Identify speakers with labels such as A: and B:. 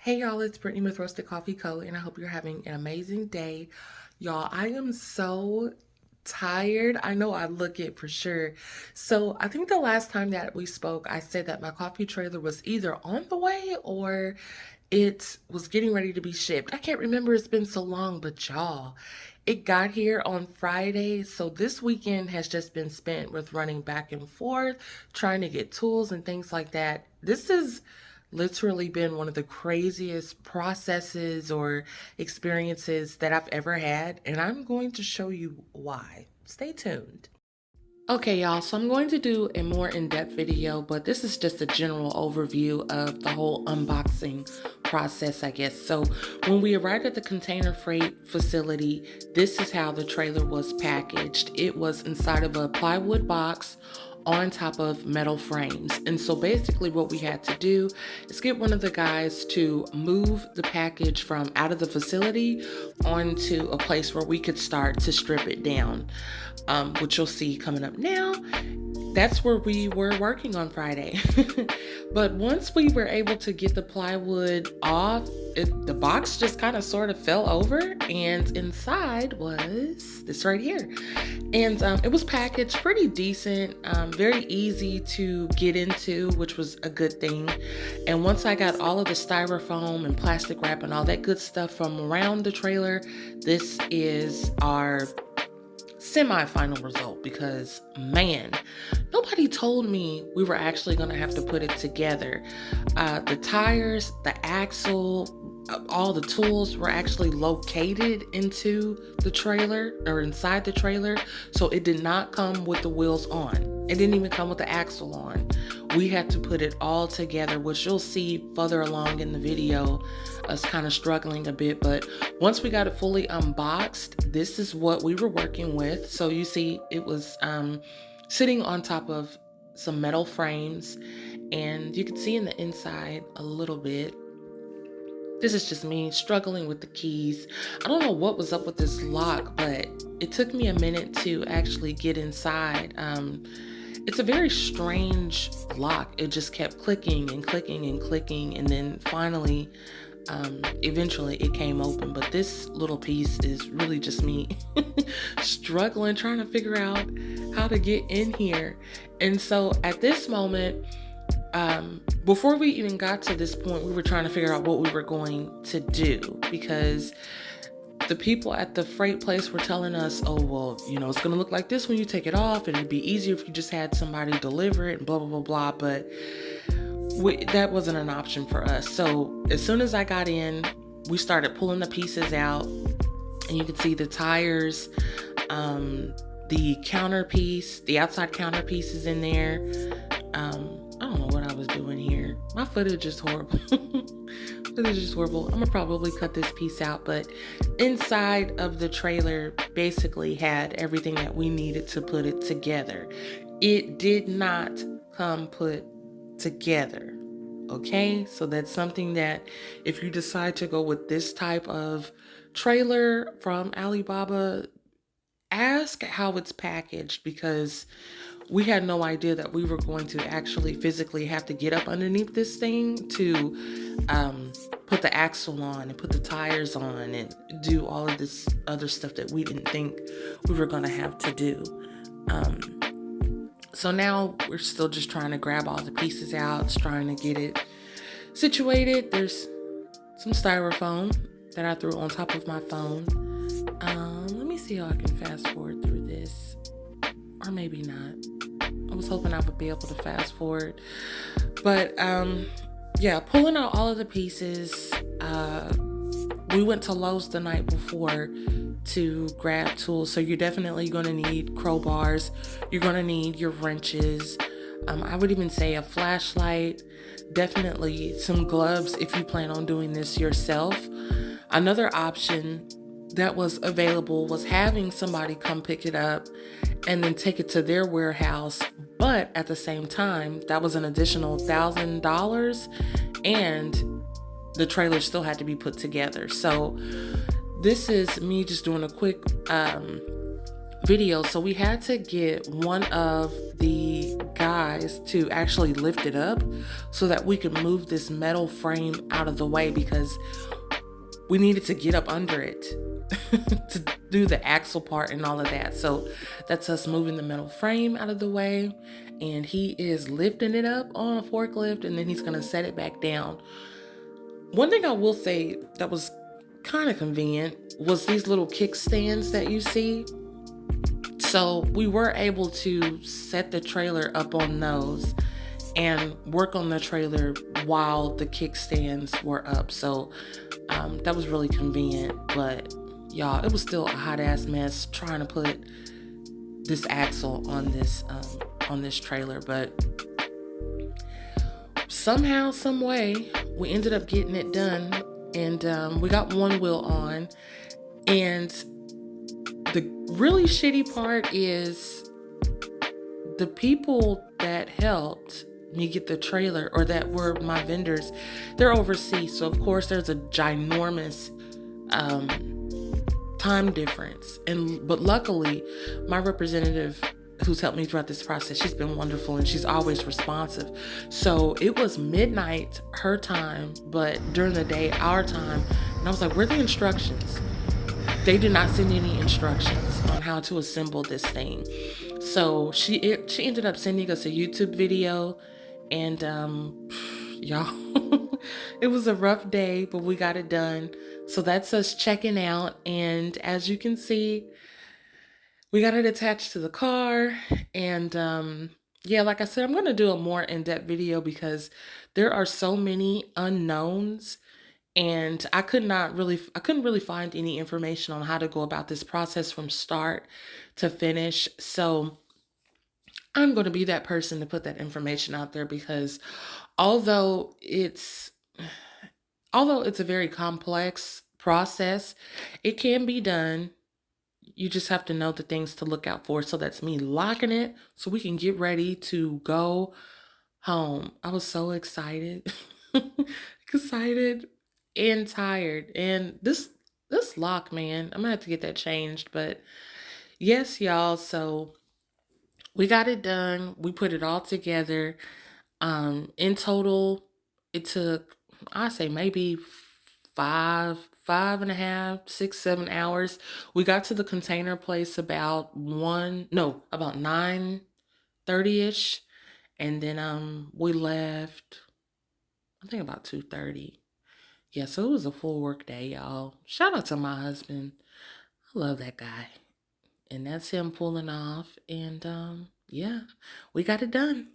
A: Hey y'all, it's Brittany with Roasted Coffee Co. And I hope you're having an amazing day. Y'all, I am so tired. I know I look it for sure. So I think the last time that we spoke, I said that my coffee trailer was either on the way or it was getting ready to be shipped. I can't remember, it's been so long, but y'all, it got here on Friday. So this weekend has just been spent with running back and forth, trying to get tools and things like that. This has literally been one of the craziest processes or experiences that I've ever had, and I'm going to show you why. Stay tuned. Okay, y'all, so I'm going to do a more in-depth video, but this is just a general overview of the whole unboxing process, I guess. So when we arrived at the container freight facility, this is how the trailer was packaged. It was inside of a plywood box on top of metal frames. And so basically what we had to do is get one of the guys to move the package from out of the facility onto a place where we could start to strip it down, which you'll see coming up now. That's where we were working on Friday. But once we were able to get the plywood off, the box just kind of sort of fell over, and inside was this right here. And it was packaged pretty decent, very easy to get into, which was a good thing. And once I got all of the styrofoam and plastic wrap and all that good stuff from around the trailer, this is our semi-final result, because man, nobody told me we were actually going to have to put it together. The tires, the axle, all the tools were actually located into the trailer or inside the trailer, so it did not come with the wheels on. It didn't even come with the axle on. We had to put it all together, which you'll see further along in the video, us kind of struggling a bit. But once we got it fully unboxed, this is what we were working with. So you see it was sitting on top of some metal frames, and you can see in the inside a little bit. This is just me struggling with the keys. I don't know what was up with this lock, but it took me a minute to actually get inside. It's a very strange lock. It just kept clicking and clicking and clicking, and then finally, eventually it came open. But this little piece is really just me struggling, trying to figure out how to get in here. And so at this moment, before we even got to this point, we were trying to figure out what we were going to do, because the people at the freight place were telling us, oh, well, you know, it's going to look like this when you take it off, and it'd be easier if you just had somebody deliver it and blah, blah, blah, blah. But that wasn't an option for us. So as soon as I got in, we started pulling the pieces out, and you could see the tires, the counter piece, the outside counter piece is in there. I don't know what I was doing here. My footage is horrible. Footage is horrible. I'm gonna probably cut this piece out, but inside of the trailer basically had everything that we needed to put it together. It did not come put together. Okay, so that's something that if you decide to go with this type of trailer from Alibaba, ask how it's packaged, because we had no idea that we were going to actually physically have to get up underneath this thing to put the axle on and put the tires on and do all of this other stuff that we didn't think we were going to have to do. So now we're still just trying to grab all the pieces out, trying to get it situated. There's some styrofoam that I threw on top of my phone. Let me see how I can fast forward through this, or maybe not. I was hoping I would be able to fast forward, but yeah, pulling out all of the pieces. We went to Lowe's the night before to grab tools, so you're definitely going to need crowbars. You're going to need your wrenches. I would even say a flashlight, definitely some gloves if you plan on doing this yourself. Another option that was available was having somebody come pick it up and then take it to their warehouse. But at the same time, that was an additional $1,000, and the trailer still had to be put together. So this is me just doing a quick video, so we had to get one of the guys to actually lift it up so that we could move this metal frame out of the way, because we needed to get up under it to do the axle part and all of that. So that's us moving the metal frame out of the way, and he is lifting it up on a forklift, and then he's gonna set it back down. One thing I will say that was kind of convenient was these little kickstands that you see. So we were able to set the trailer up on those and work on the trailer while the kickstands were up. So that was really convenient. But y'all, it was still a hot ass mess trying to put this axle on this trailer. But somehow, some way, we ended up getting it done, and we got one wheel on. And the really shitty part is the people that helped me get the trailer, or that were my vendors, they're overseas. So of course there's a ginormous time difference. But luckily my representative who's helped me throughout this process, she's been wonderful and she's always responsive. So it was midnight her time, but during the day our time. And I was like, where are the instructions? They did not send any instructions on how to assemble this thing. So she ended up sending us a YouTube video, and y'all, it was a rough day, but we got it done. So that's us checking out, and as you can see, we got it attached to the car. And yeah, like I said, I'm going to do a more in-depth video because there are so many unknowns, and I couldn't really find any information on how to go about this process from start to finish. So I'm going to be that person to put that information out there, because although it's a very complex process, it can be done. You just have to know the things to look out for. So that's me locking it so we can get ready to go home. I was so excited. Excited and tired. And this lock, man, I'm gonna have to get that changed. But yes, y'all, so we got it done. We put it all together. In total, it took, I say maybe five and a half, 6, 7 hours. We got to the container place about 9:30ish, and then we left, I think about 2:30. Yeah, so it was a full work day, y'all. Shout out to my husband. I love that guy. And that's him pulling off. And yeah, we got it done.